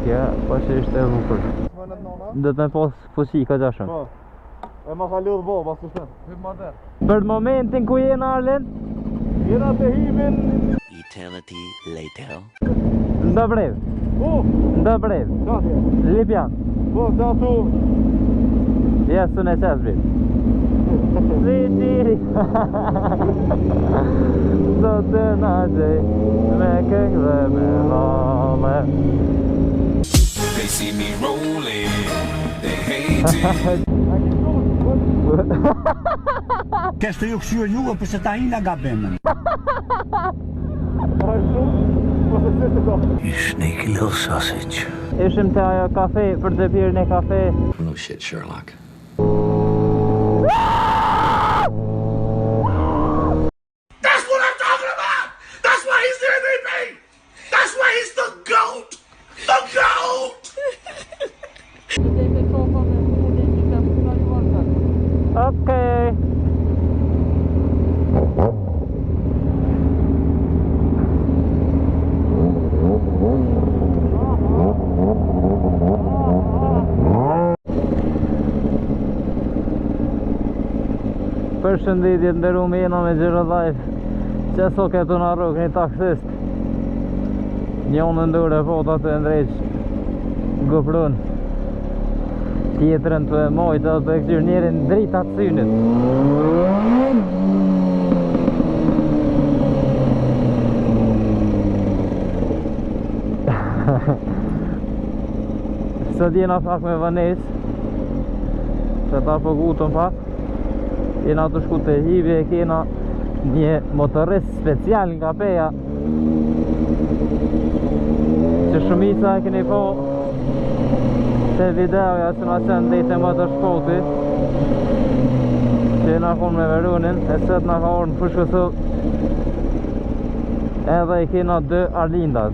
Kjo, po që ishte e bukur. Do të me pos fuqi ka gjashëm. Po. E ma ka lodhë bo, pas të shten. Për momentin ku jena Arlen? Jena të himin. Eternity later. Ndo brev. Ndo brev. Qatje? Lipjan. Po, të atu. Ja, së në qas bit. Tiri. Do të na gjej me këngë dhe me vale. They see me rolling, they hate it. Kështë ju këshyër juve përse ta ina gabemën. You sneaky little sausage. Ishim të ajo kafe për të pirë në kafe. No shit, Sherlock. That's what I'm talking about! That's why he's the MVP! That's why he's the GOAT! The GOAT! Okej. Përshëndetje nderuar, jena me Gjero Live. Që so këtu në rrugë një taksist. Njën në ndurë e fota të ndrejq GoPro-n. Tjetërën të e mojtë dhe të e këqyrë njerin drita të synit. Sot jena pak me Vanes, që ta po gutën pak. Jena të shku të hivje, kena një motorist special nga peja, që shumica e keni po të videoja që nga qenë dhejtë e motorspoti, që jena konë me Verunin, e sët nga ka orë në Fushkësu, edhe i kena 2 Arlindat,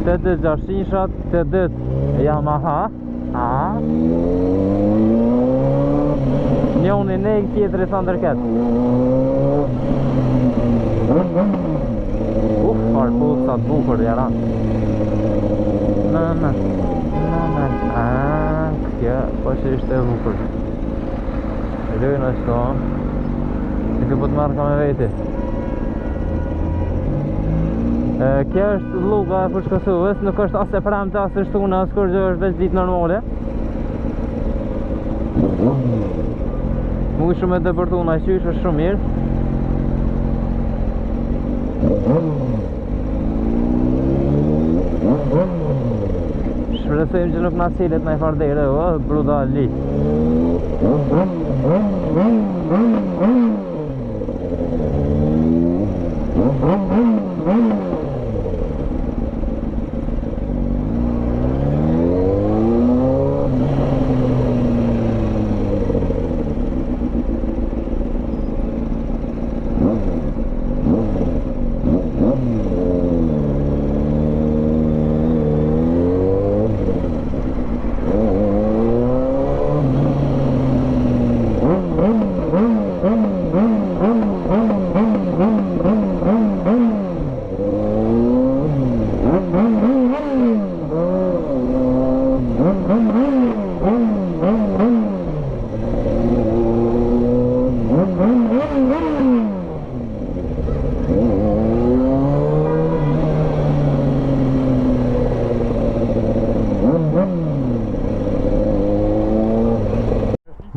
të 2 Gjashinshat, të 2 Yamaha, njoni neg, tjetëri Thundercat. Farpusat bukur jaran. Kjo, po që ishte e bukur. Rëjnë është to. Në kjo po të marrë ka me veti. Kjo është luga e Fushkësues, nuk është as e premte, as e shtune, as kur gjë është veç ditë normale. Mu shumë e dëpërtu në qysh është shumë mirë. Shpresojmë që nuk na silet në i fardere, bruda li.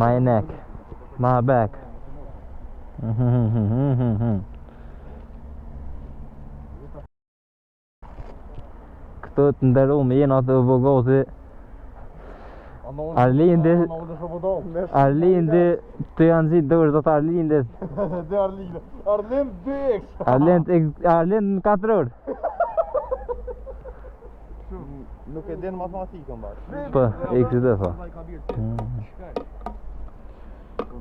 My neck, my back. Këto të ndërumë jena të vogoti. Arlindi të janë zitë dërë do të Arlindit. Arlind në 4 orë. Nuk e den matematikën bërë. Po, e kësi dhe fa.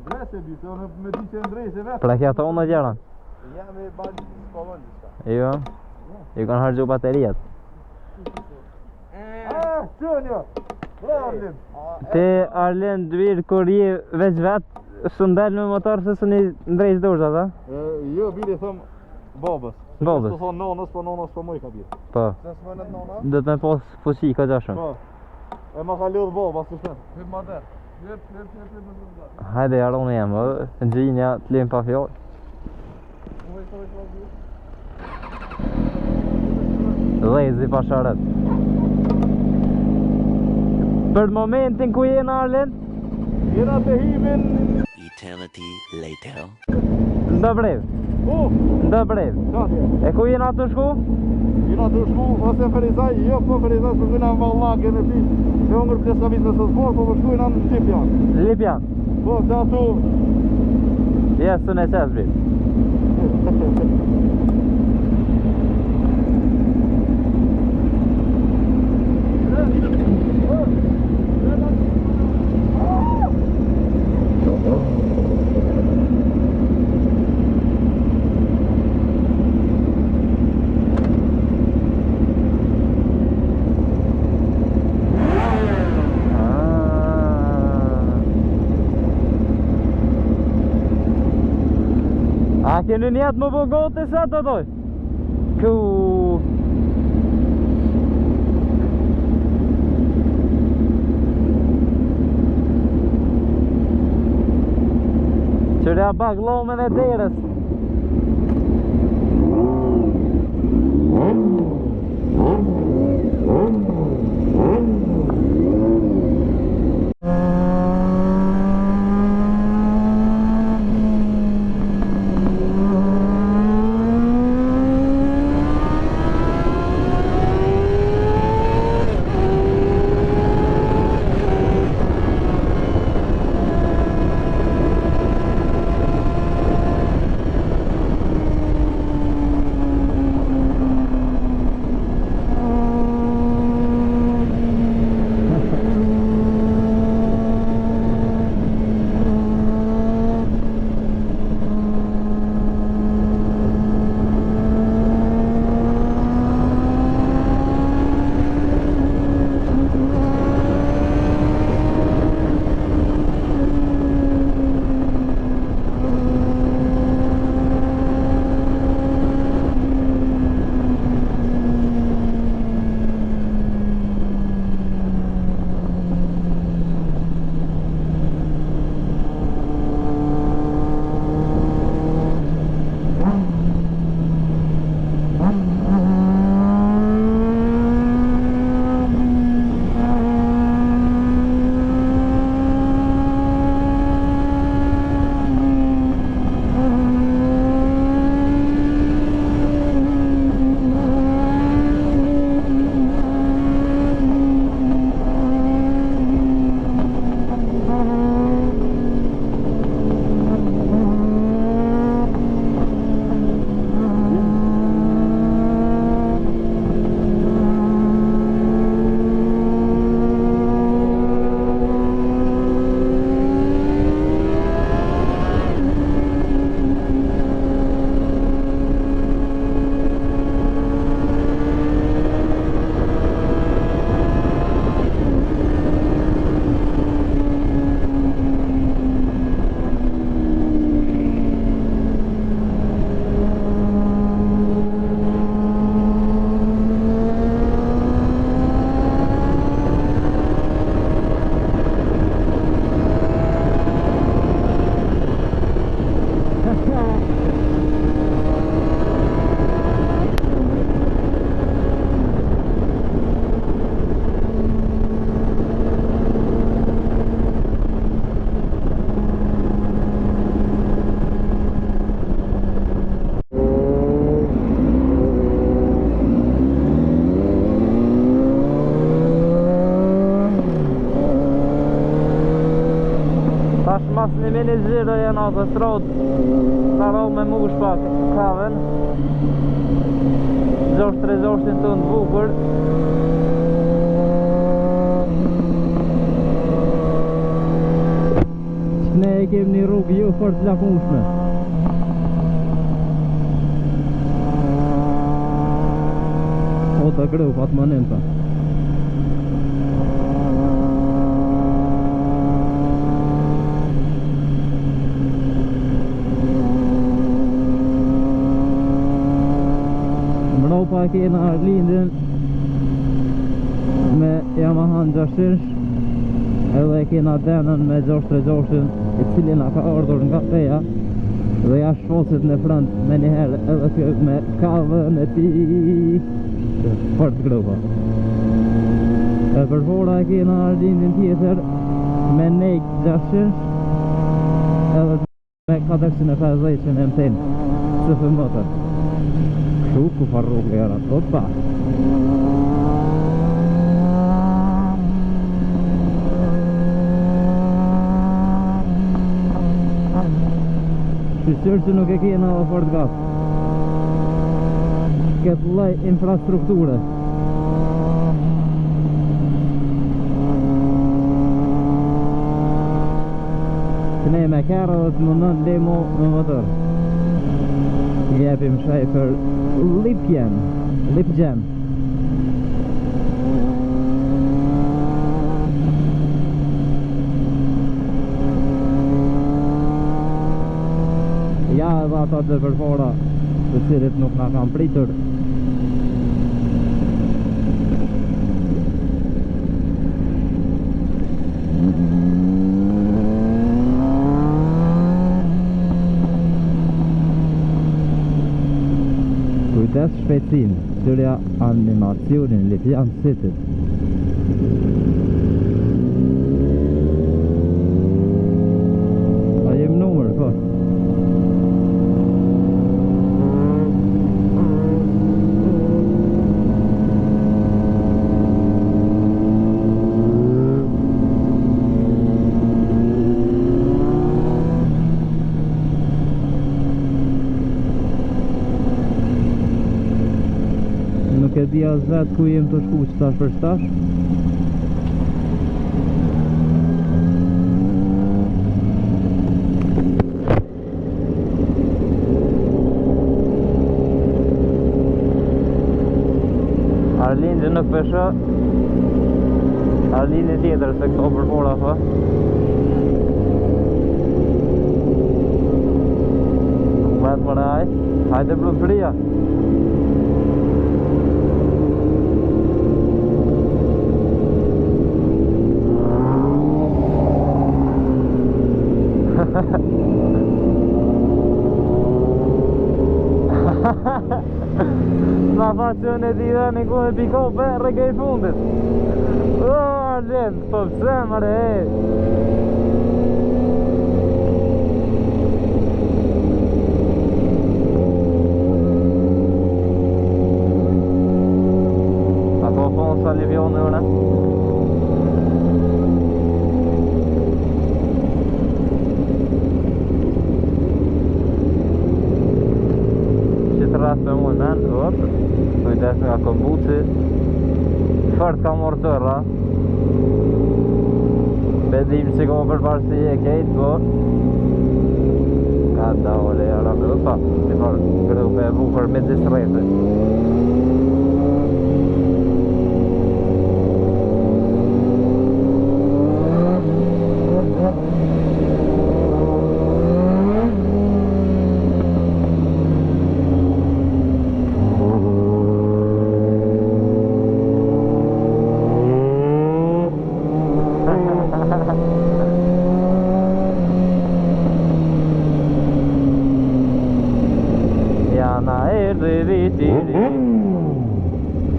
Ndrese di, se unë me di që ndrese vetë. Pra kja ta unë në gjeran? Ja me bali s'pavon diska. Jo, ju kanë hargju baterijat. Qënjo! Arlind! Te Arlind virë kur je veç vetë, së ndalë me motor se së një ndrejsh dorë, ata? Jo, bile thëmë, Babës. Babës. Të thonë nonës, po nonës po mëj ka bjetë. Po. Se s'mënet nona? Do të me pas fuqi ka gjashëm. Po. E ma ka lodhë baba, së shënë. Hyp ma der. Hyp. Hajde jaroni jam, në gjinja të lim pa fjallë. Dhezi pa sharet. Për momentin ku jena Arlen? Jena të hivin... Eternity later. Ndë brev. Ndë brev. Qatje? E ku jena të shku? Jena të shku, ose Ferizaj, jo po Ferizaj, së shkujna në Vallake në ti. E ongër pleskavit në sëzbor, po shkujna në Lipjan. Lipjan? Po, të atu... Jesë në qesbi. A keni njetë më bëgote sa të doj? Ku... Qërja bak lomen e derës. Mas një mini zhiro janë autostrod. Ka roll me mush pak kaven. Gjosht rezoshtin të në bukur. Ne e kem një rrugë jo fort lakunshme. O të greu pat manenta. mbrapa kena Arlindin me Yamaha 600 edhe kena Denën me 636 i cili nga ka ardhur nga Peja dhe ja shfosit në front me njëherë edhe kjo me kavën e ti fort grupa. E për fora kena Arlindin tjetër me Nejk 600 edhe me 450 që në MT-n CF motor. Kështu ku farruk e era, opa! Shqyqër që nuk e kena dhe fort gas këtë lloj infrastrukture. Ne me kërë dhe të mundon demo në motor. Jepim shaj për Lipjen. Ja edhe ata dhe përfora të cilit nuk nga kam pritur. Kujdes shpejtësin, syrja animacionin Lipjan City. A jem numër, po. Nuk e di as vetë ku jem të shku qëtash për qëtash. Arlindi nuk pesha. Arlindi tjetër se këto përpora fa. Vetë më raj. Hajde blufëria. Sa facion e tira një ku e piko për rege i fundit. O, Arlend, po pëse mëre e. Ato thonë sa Livion e une. Rast për mund men, kujdes nga kombuci. Fort ka morë tërra. Bedim që ka për parësi e kejtë, po ka da ole jara me opa. Si për grupe e bukër me disrete.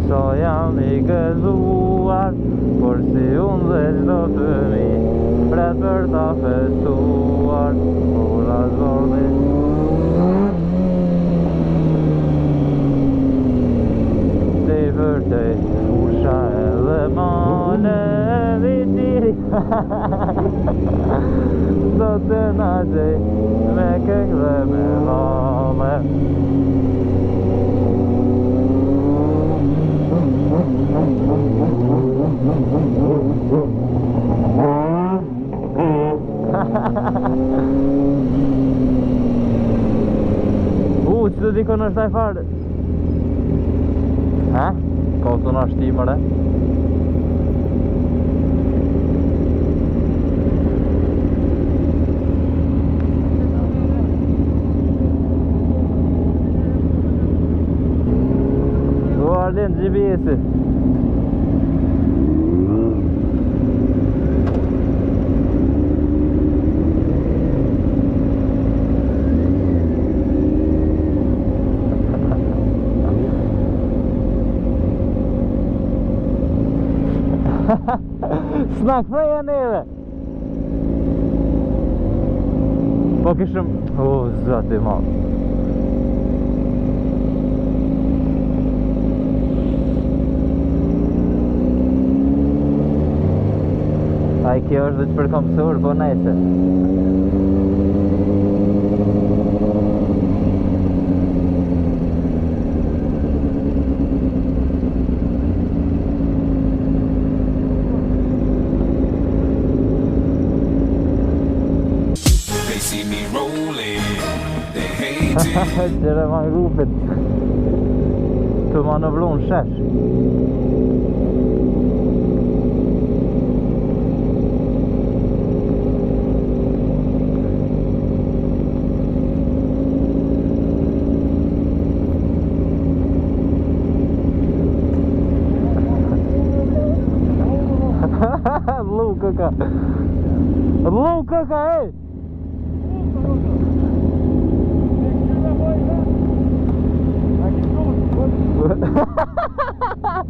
So jam I gëzuar, por si unë dhe çdo fëmi pret për ta festuar, ora zordi. Ti vërtej fusha edhe male vitiri. Do të na gjej me këngë dhe me hame. Që të dikon është taj farë. Ha? Ka të në shtimëre. lënë GPS-i. S'na ktheja neve. Po kishëm... O, zati ma. Ai kjo është dhe që përkomësur, po nejse. Qere ma grupit të manovron shesh. Lu këka, e!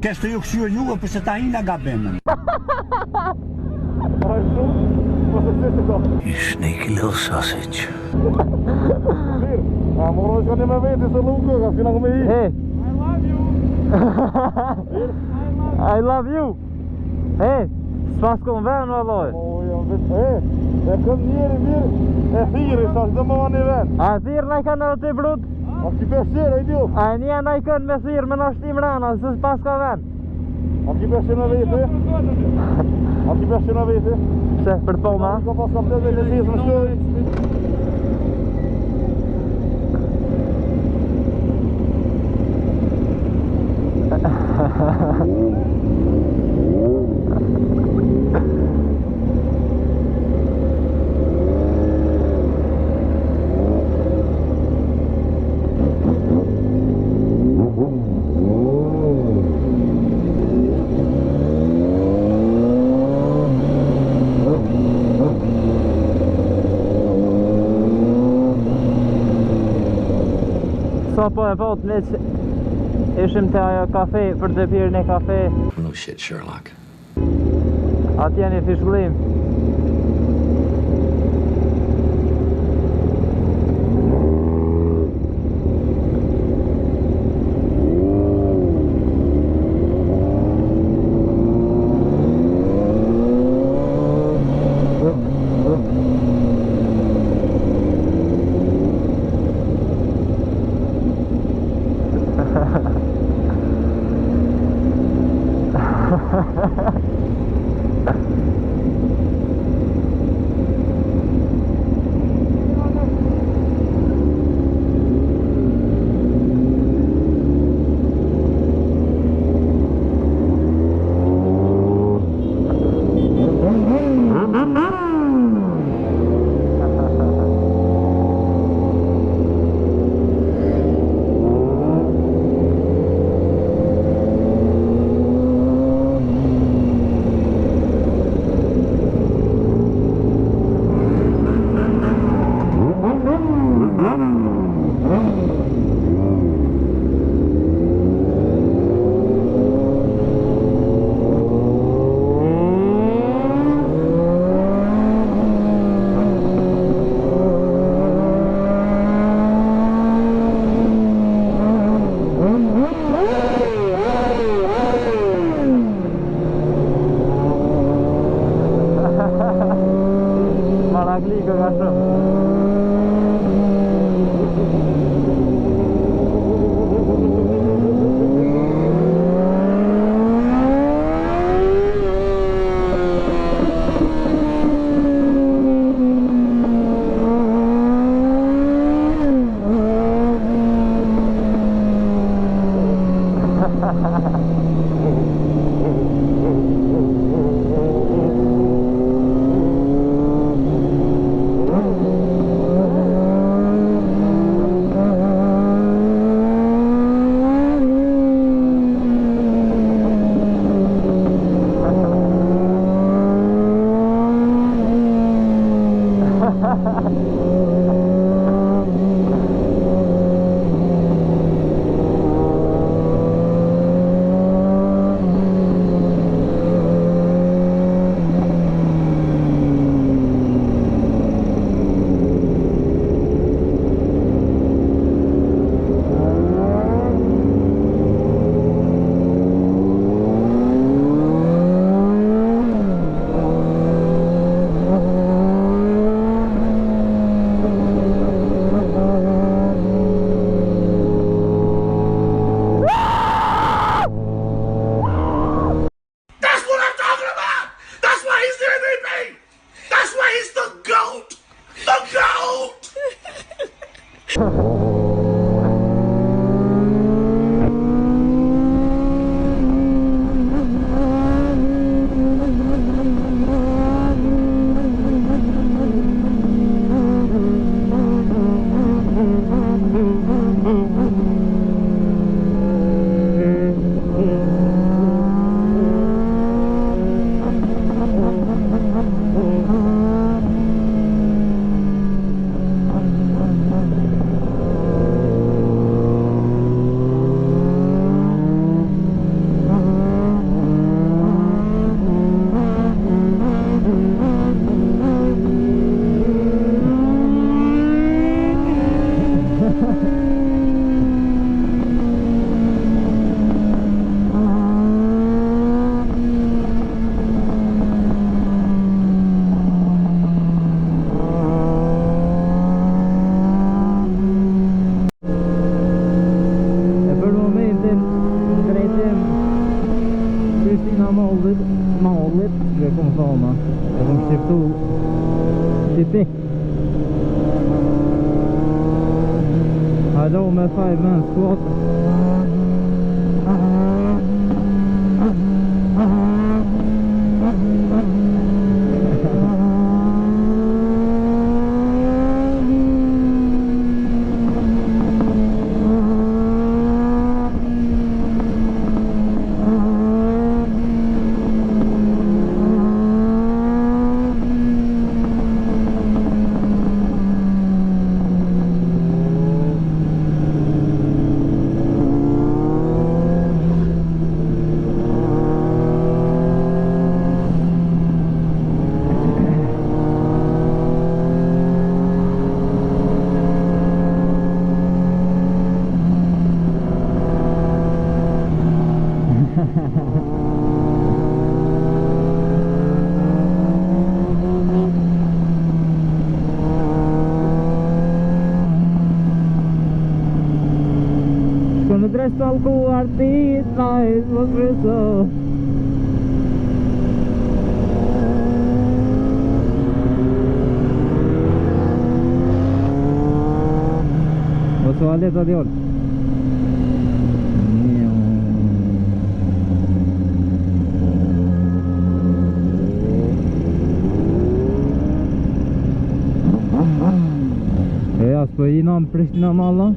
Kështë ju këshyë juve përse ta ina gabenën. You sneaky little sausage. A moroj shka një me veti se luke, ka s'kina këme i. Hey! I love you! Hey! S'pas kom ven, valloj! O, jam vetë, e këm njeri mirë, e thiri, sa që të më një ven. A thirë na i kanë edhe të brut? A ki peshere, i dio. A një na i kanë me thirë me në shtim rana, se s'pas ka ven. A ki peshe në veti? A ki peshe në veti? Pse, për të poma? Ka pas ka pete që zisë më shtoj. Sa po e pot ne që ishim të ajo kafe për të pirë një kafe. No shit, Sherlock. Atje një fishullim. që e kom thoma, e kom shqiptu si ti. Halo me 5 man squat. Shko në dresh të alkuar ti, sajt më shriso. Mos u alet adjol. Po jina në Prishtina malla.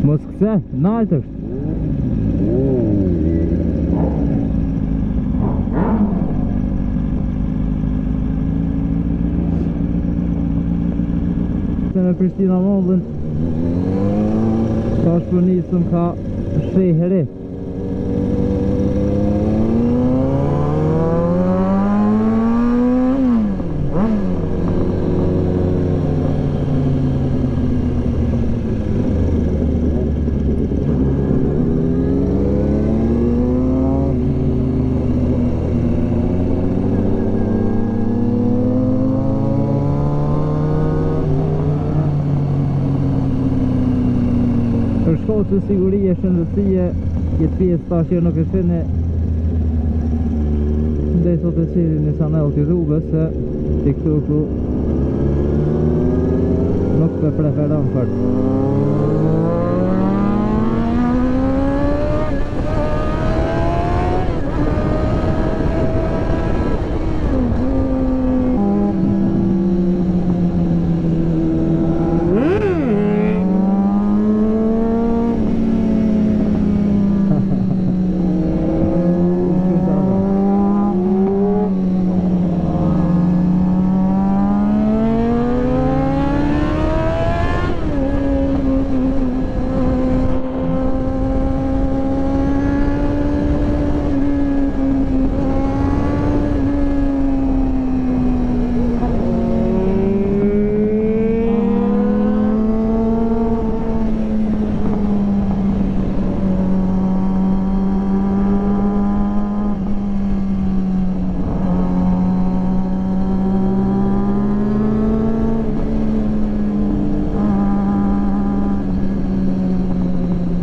Mos këse, nalt është. Se me Prishtina Mollën ka shpërnisëm ka sheheri. Shkosë sigurie, shëndësie, jetë pjesë tash që nuk e shene ndaj sot e qiri një sanel të rrugës se TikToku nuk të preferon fort.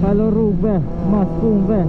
Halo rrugëve, mas punëve.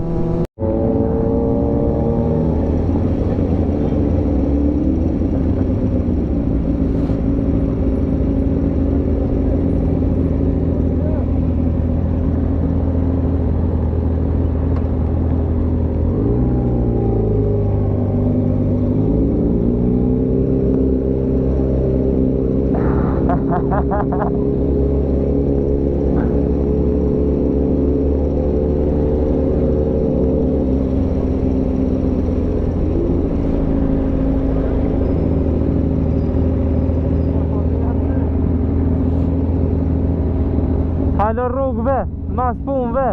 rrugëve, mas punëve.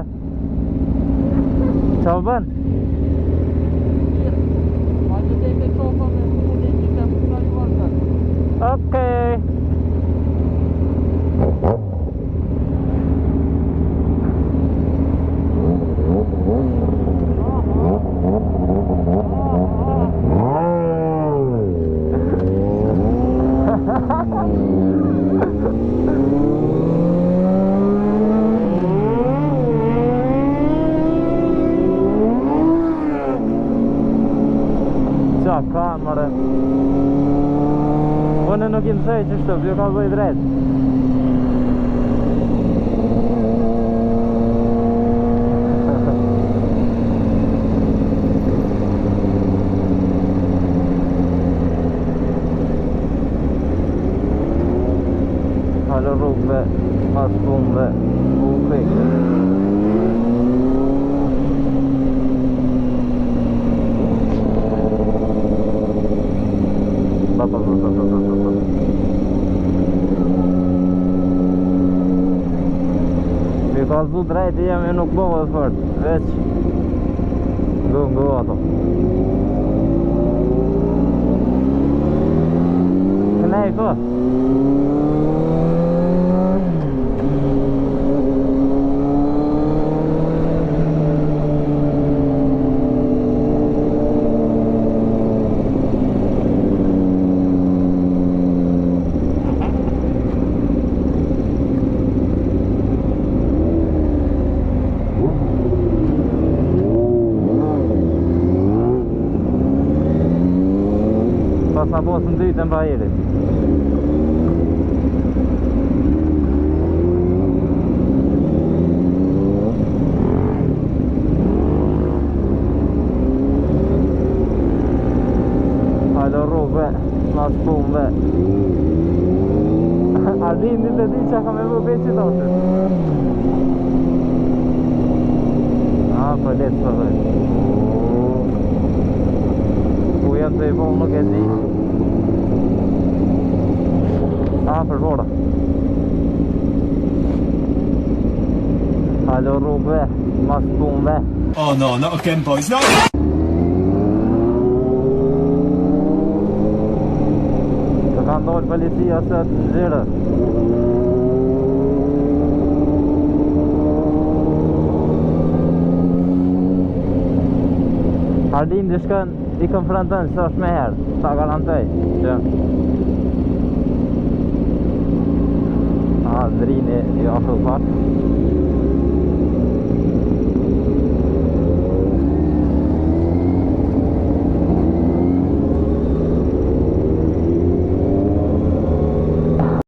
Qa bën? Okej. Qa kanë mëre. Unë nuk i mësej që shtë, ju ka bëj drejt. Halo rrugëve, mas punëve, u pekë. Mi ka zu drejt e jam e nuk bëhë dhe fort, veç ngu ato. Kënej ko? Pas na posën dytën pa jerit. Halo rrugëve, mas punëve. Ardin një të di që ka me vë beqit ashtë. Po letë për dhe. Ku jetë të i vonë nuk e di. Për vora. Halo rrugëve, mas punëve. Oh no, not again, boys. No! Të ka ndollë policia se të nxirë. Ardin të shkën i konfrontën së është me herë. Ta garantoj që Drini i ashtu pak.